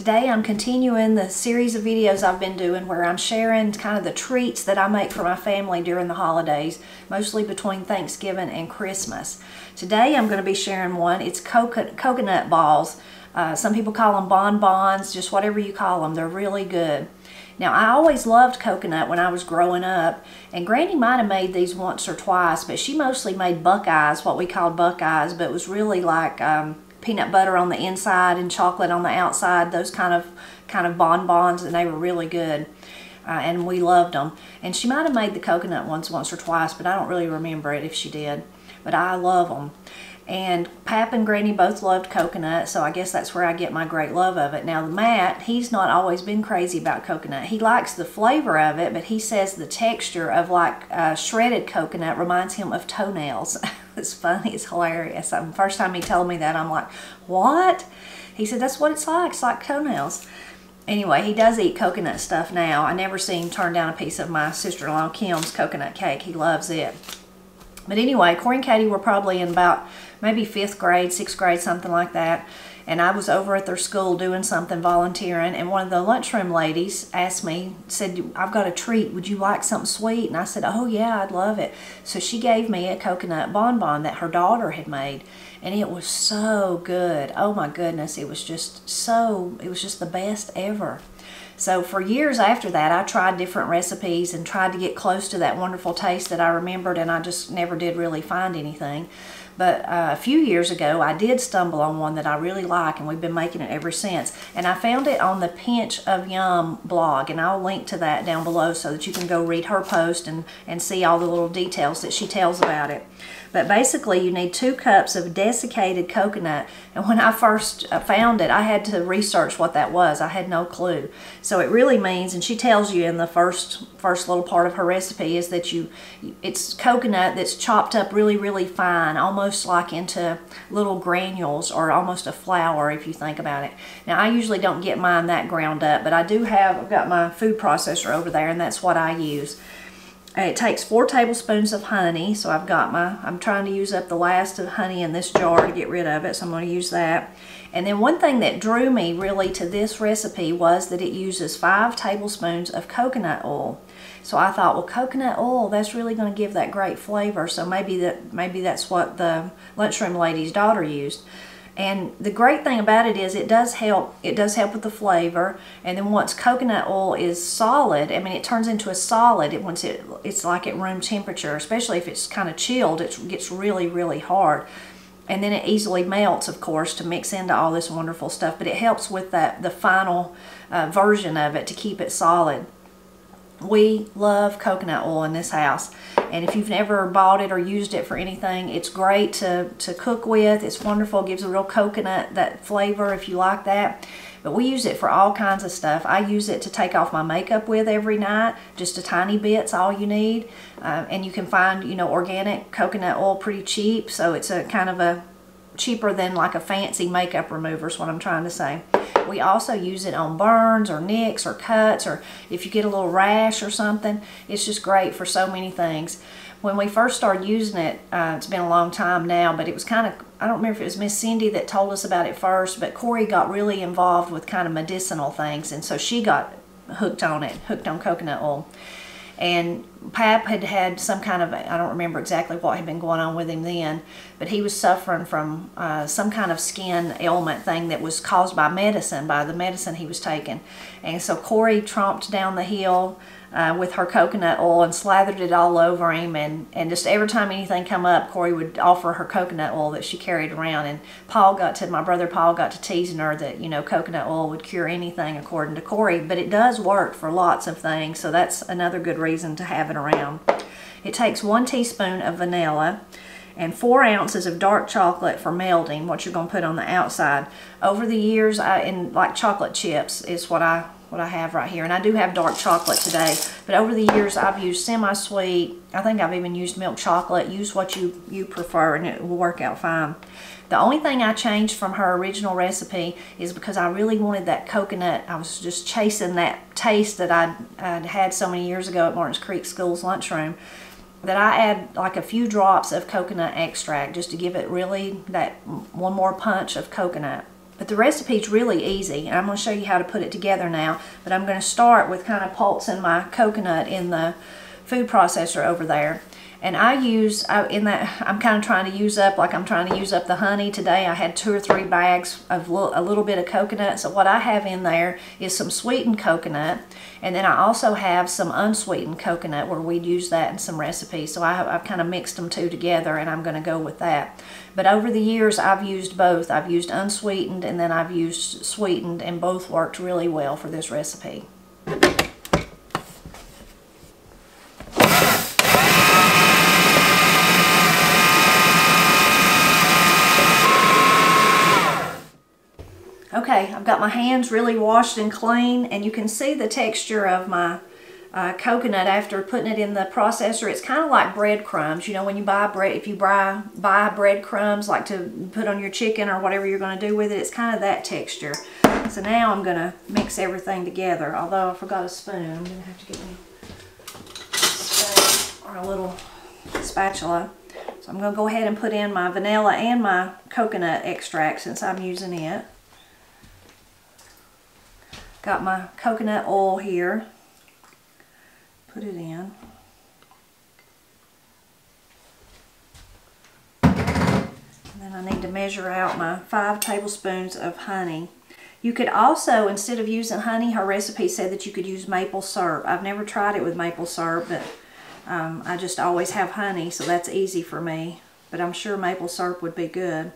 Today I'm continuing the series of videos I've been doing where I'm sharing kind of the treats that I make for my family during the holidays, mostly between Thanksgiving and Christmas. Today I'm going to be sharing one. It's coconut balls. Some people call them bonbons, just whatever you call them. They're really good. Now, I always loved coconut when I was growing up, and Granny might have made these once or twice, but she mostly made Buckeyes, what we called Buckeyes, but it was really like peanut butter on the inside and chocolate on the outside, those kind of bonbons, and they were really good. And we loved them. And she might have made the coconut ones once or twice, but I don't really remember it if she did. But I love them. And Pap and Granny both loved coconut, so I guess that's where I get my great love of it. Now, Matt, he's not always been crazy about coconut. He likes the flavor of it, but he says the texture of like shredded coconut reminds him of toenails. It's funny, it's hilarious. The first time he told me that, I'm like, what? He said, that's what it's like toenails. Anyway, he does eat coconut stuff now. I never see him turn down a piece of my sister-in-law Kim's coconut cake. He loves it. But anyway, Corey and Katie were probably in about maybe 5th grade, 6th grade, something like that. And I was over at their school doing something, volunteering, and one of the lunchroom ladies asked me, said, I've got a treat. Would you like something sweet? And I said, oh yeah, I'd love it. So she gave me a coconut bonbon that her daughter had made. And it was so good. Oh my goodness, it was just the best ever. So for years after that, I tried different recipes and tried to get close to that wonderful taste that I remembered, and I just never did really find anything. But a few years ago, I did stumble on one that I really like, and we've been making it ever since. And I found it on the Pinch of Yum blog, and I'll link to that down below so that you can go read her post and see all the little details that she tells about it. But basically, you need 2 cups of desiccated coconut. And when I first found it, I had to research what that was. I had no clue. So it really means, and she tells you in the first little part of her recipe, is that it's coconut that's chopped up really, really fine, almost like into little granules, or almost a flour if you think about it. Now, I usually don't get mine that ground up, but I've got my food processor over there, and that's what I use. It takes 4 tablespoons of honey, so I'm trying to use up the last of honey in this jar to get rid of it, so I'm going to use that. And then one thing that drew me really to this recipe was that it uses 5 tablespoons of coconut oil. So I thought, well, coconut oil, that's really going to give that great flavor, so maybe that's what the lunchroom lady's daughter used. And the great thing about it is it does help with the flavor. And then once coconut oil is solid, I mean, it turns into a solid once it's like at room temperature, especially if it's kind of chilled, it gets really, really hard. And then it easily melts, of course, to mix into all this wonderful stuff, but it helps with the final version of it to keep it solid. We love coconut oil in this house, and if you've never bought it or used it for anything, it's great to cook with. It's wonderful, gives a real coconut, that flavor if you like that. But we use it for all kinds of stuff. I use it to take off my makeup with every night. Just a tiny bit's all you need. And you can find, organic coconut oil pretty cheap, so it's a kind of a cheaper than like a fancy makeup remover is what I'm trying to say. We also use it on burns or nicks or cuts, or if you get a little rash or something. It's just great for so many things. When we first started using it, it's been a long time now, but it was kind of, I don't remember if it was Miss Cindy that told us about it first, but Corey got really involved with kind of medicinal things, and so she got hooked on coconut oil. And Pap had some kind of, I don't remember exactly what had been going on with him then, but he was suffering from some kind of skin ailment thing that was caused by the medicine he was taking. And so Corey tromped down the hill with her coconut oil and slathered it all over him, and just every time anything come up, Corey would offer her coconut oil that she carried around. And my brother Paul got to teasing her that, coconut oil would cure anything according to Corey, but it does work for lots of things, so that's another good reason to have it around. It takes 1 teaspoon of vanilla and 4 ounces of dark chocolate for melting, what you're going to put on the outside. Over the years, like chocolate chips is what I have right here, and I do have dark chocolate today, but over the years I've used semi-sweet. I think I've even used milk chocolate. Use what you prefer, and it will work out fine. The only thing I changed from her original recipe is because I really wanted that coconut. I was just chasing that taste that I'd had so many years ago at Martins Creek School's lunchroom, that I add like a few drops of coconut extract just to give it really that one more punch of coconut. But the recipe's really easy, and I'm going to show you how to put it together now. But I'm going to start with kind of pulsing my coconut in the food processor over there. And I'm kind of trying to use up, like I'm trying to use up the honey. Today I had 2 or 3 bags of a little bit of coconut. So what I have in there is some sweetened coconut. And then I also have some unsweetened coconut where we'd use that in some recipes. So I've kind of mixed them two together, and I'm going to go with that. But over the years I've used both. I've used unsweetened and then I've used sweetened, and both worked really well for this recipe. Okay, I've got my hands really washed and clean, and you can see the texture of my coconut after putting it in the processor. It's kind of like breadcrumbs. You know, when you buy bread, if you buy breadcrumbs like to put on your chicken or whatever you're going to do with it, it's kind of that texture. So now I'm going to mix everything together. Although I forgot a spoon, I'm going to have to get me a spoon or a little spatula. So I'm going to go ahead and put in my vanilla and my coconut extract since I'm using it. Got my coconut oil here. Put it in. And then I need to measure out my 5 tablespoons of honey. You could also, instead of using honey, her recipe said that you could use maple syrup. I've never tried it with maple syrup, but I just always have honey, so that's easy for me. But I'm sure maple syrup would be good.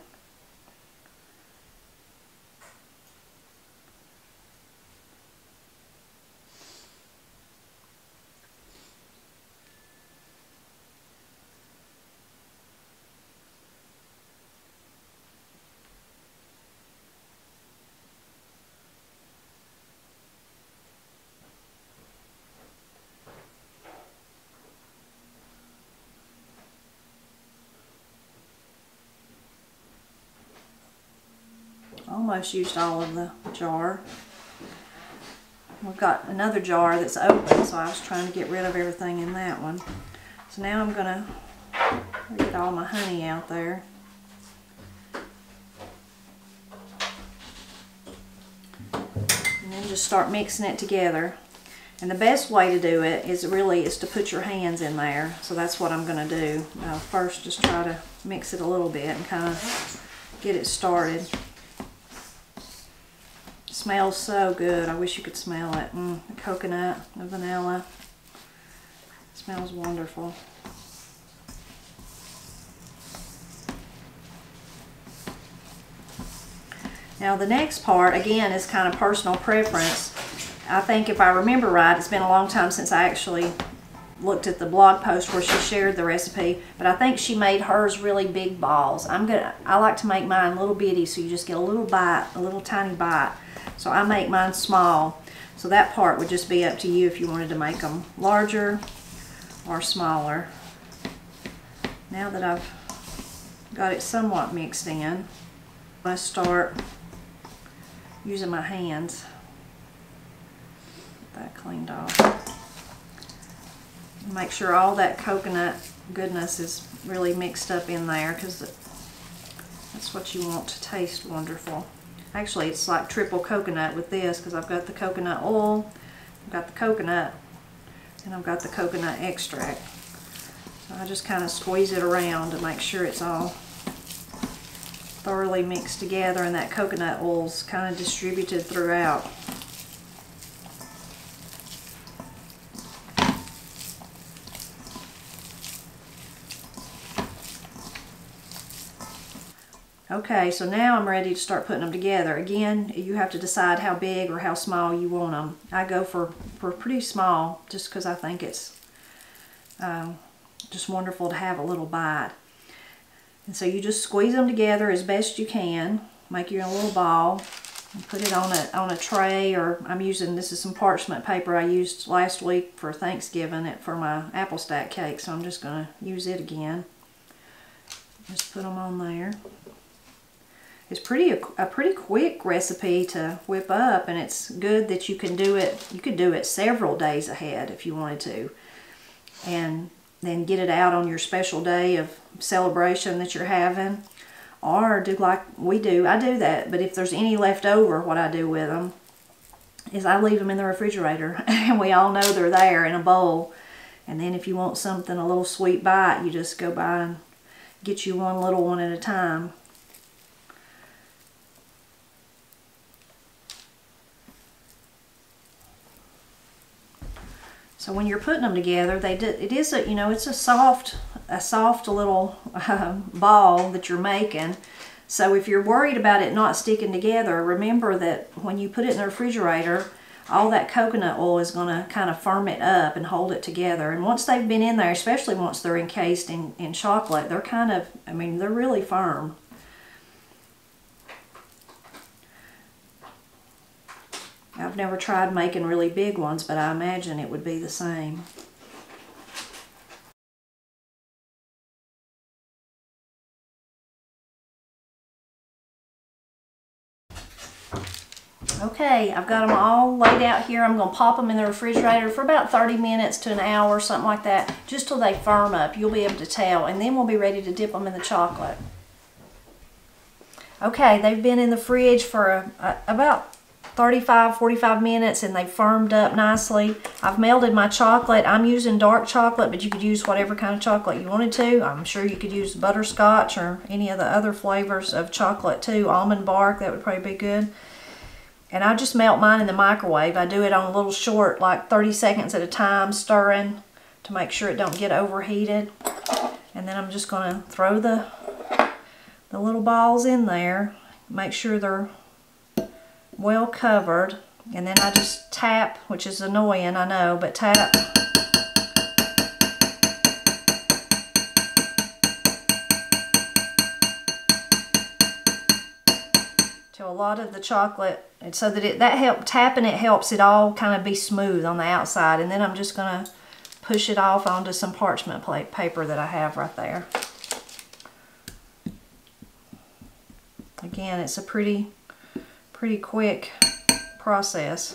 Almost used all of the jar. We've got another jar that's open, so I was trying to get rid of everything in that one. So now I'm going to get all my honey out there. And then just start mixing it together. And the best way to do it is to put your hands in there. So that's what I'm going to do. I'll first just try to mix it a little bit and kind of get it started. Smells so good. I wish you could smell it. The coconut, the vanilla. It smells wonderful. Now the next part, again, is kind of personal preference. I think if I remember right, it's been a long time since I actually looked at the blog post where she shared the recipe, but I think she made hers really big balls. I like to make mine little bitty, so you just get a little bite, a little tiny bite. So I make mine small. So that part would just be up to you if you wanted to make them larger or smaller. Now that I've got it somewhat mixed in, I'm going to start using my hands. Get that cleaned off. Make sure all that coconut goodness is really mixed up in there, because that's what you want to taste wonderful. Actually, it's like triple coconut with this, because I've got the coconut oil, I've got the coconut, and I've got the coconut extract. So I just kind of squeeze it around to make sure it's all thoroughly mixed together and that coconut oil's kind of distributed throughout. Okay, so now I'm ready to start putting them together. Again, you have to decide how big or how small you want them. I go for pretty small just because I think it's just wonderful to have a little bite. And so you just squeeze them together as best you can. Make your little ball and put it on a tray, or this is some parchment paper I used last week for Thanksgiving for my apple stack cake, so I'm just going to use it again. Just put them on there. It's a pretty quick recipe to whip up, and it's good that you can do it. You could do it several days ahead if you wanted to, and then get it out on your special day of celebration that you're having. or do like we do. I do that, but if there's any left over, what I do with them is I leave them in the refrigerator and we all know they're there in a bowl. And then if you want something, a little sweet bite, you just go by and get you one little one at a time. So when you're putting them together, it is a, you know, it's a soft little ball that you're making. So if you're worried about it not sticking together, remember that when you put it in the refrigerator, all that coconut oil is going to kind of firm it up and hold it together. And once they've been in there, especially once they're encased in chocolate, they're kind of, I mean, they're really firm. I've never tried making really big ones, but I imagine it would be the same. Okay, I've got them all laid out here. I'm going to pop them in the refrigerator for about 30 minutes to an hour, something like that, just till they firm up. You'll be able to tell, and then we'll be ready to dip them in the chocolate. Okay, they've been in the fridge for about 35-45 minutes, and they've firmed up nicely. I've melted my chocolate. I'm using dark chocolate, but you could use whatever kind of chocolate you wanted to. I'm sure you could use butterscotch or any of the other flavors of chocolate too. Almond bark, that would probably be good. And I just melt mine in the microwave. I do it on a little short, like 30 seconds at a time, stirring to make sure it don't get overheated. And then I'm just going to throw the little balls in there. Make sure they're well covered, and then I just tap, which is annoying, I know, but tap. To a lot of the chocolate, and so that tapping it helps it all kind of be smooth on the outside. And then I'm just going to push it off onto some parchment paper that I have right there. Again, it's a pretty quick process.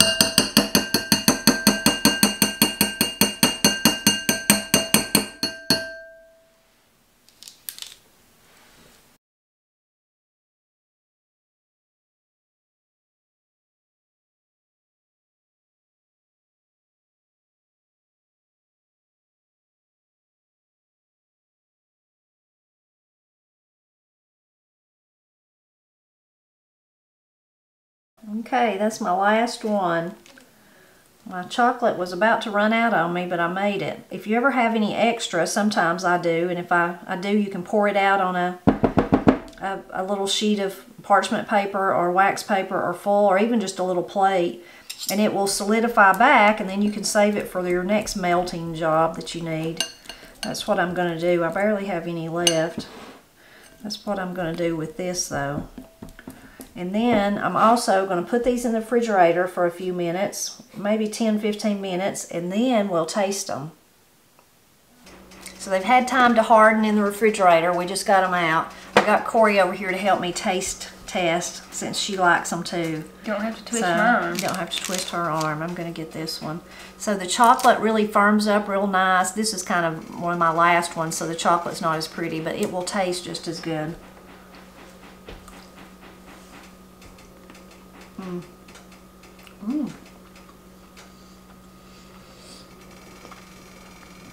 Okay, that's my last one. My chocolate was about to run out on me, but I made it. If you ever have any extra, sometimes I do, and if I do, you can pour it out on a little sheet of parchment paper or wax paper or foil, or even just a little plate, and it will solidify back, and then you can save it for your next melting job that you need. That's what I'm going to do. I barely have any left. That's what I'm going to do with this though. And then I'm also going to put these in the refrigerator for a few minutes, maybe 10-15 minutes, and then we'll taste them. So they've had time to harden in the refrigerator. We just got them out. I got Corey over here to help me taste test since she likes them too. You don't have to twist my arm. You don't have to twist her arm. I'm going to get this one. So the chocolate really firms up real nice. This is kind of one of my last ones, so the chocolate's not as pretty, but it will taste just as good. Mm. Mm.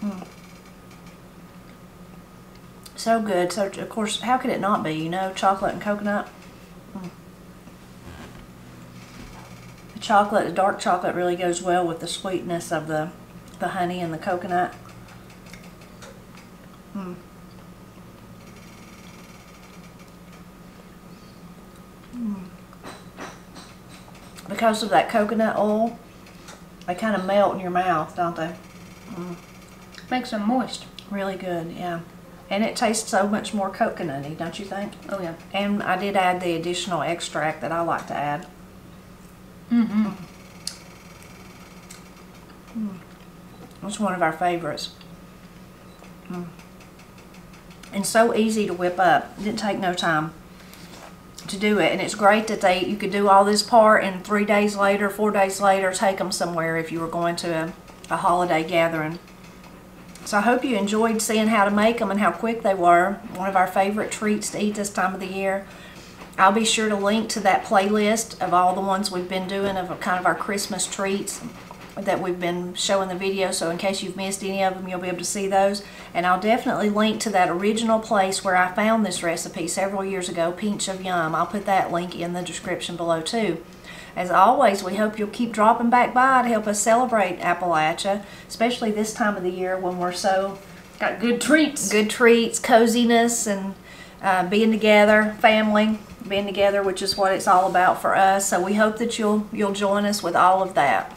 Mm. So good. So of course, how could it not be? You know, chocolate and coconut. Mm. The chocolate, the dark chocolate, really goes well with the sweetness of the honey and the coconut. Mm. Mm. Because of that coconut oil, they kind of melt in your mouth, don't they? Mm. Makes them moist. Really good, yeah. And it tastes so much more coconutty, don't you think? Oh yeah. And I did add the additional extract that I like to add. Mm-hmm. Mm. It's one of our favorites. Mm. And so easy to whip up. It didn't take no time to do it, and it's great that you could do all this part and 3 days later, 4 days later, take them somewhere if you were going to a holiday gathering. So I hope you enjoyed seeing how to make them and how quick they were. One of our favorite treats to eat this time of the year. I'll be sure to link to that playlist of all the ones we've been doing of kind of our Christmas treats that we've been showing the video, so in case you've missed any of them, you'll be able to see those. And I'll definitely link to that original place where I found this recipe several years ago, Pinch of Yum. I'll put that link in the description below too. As always, we hope you'll keep dropping back by to help us celebrate Appalachia, especially this time of the year when we're so Got good treats. good treats, coziness, and being together, family, being together, which is what it's all about for us. So we hope that you'll join us with all of that.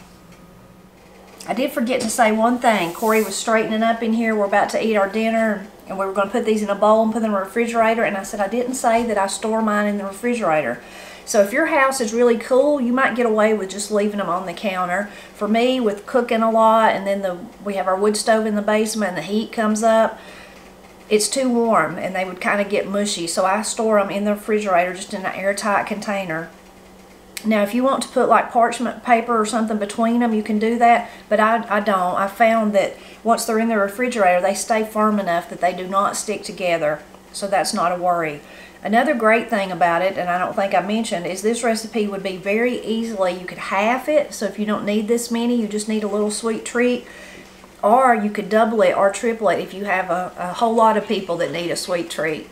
I did forget to say one thing. Corey was straightening up in here. We're about to eat our dinner, and we were going to put these in a bowl and put them in the refrigerator. And I said I didn't say that I store mine in the refrigerator. So if your house is really cool, you might get away with just leaving them on the counter. For me, with cooking a lot, and then we have our wood stove in the basement, and the heat comes up, it's too warm, and they would kind of get mushy. So I store them in the refrigerator, just in an airtight container. Now, if you want to put like parchment paper or something between them, you can do that, but I don't. I found that once they're in the refrigerator, they stay firm enough that they do not stick together, so that's not a worry. Another great thing about it, and I don't think I mentioned, is this recipe would be very easily, you could half it, so if you don't need this many, you just need a little sweet treat, or you could double it or triple it if you have a whole lot of people that need a sweet treat.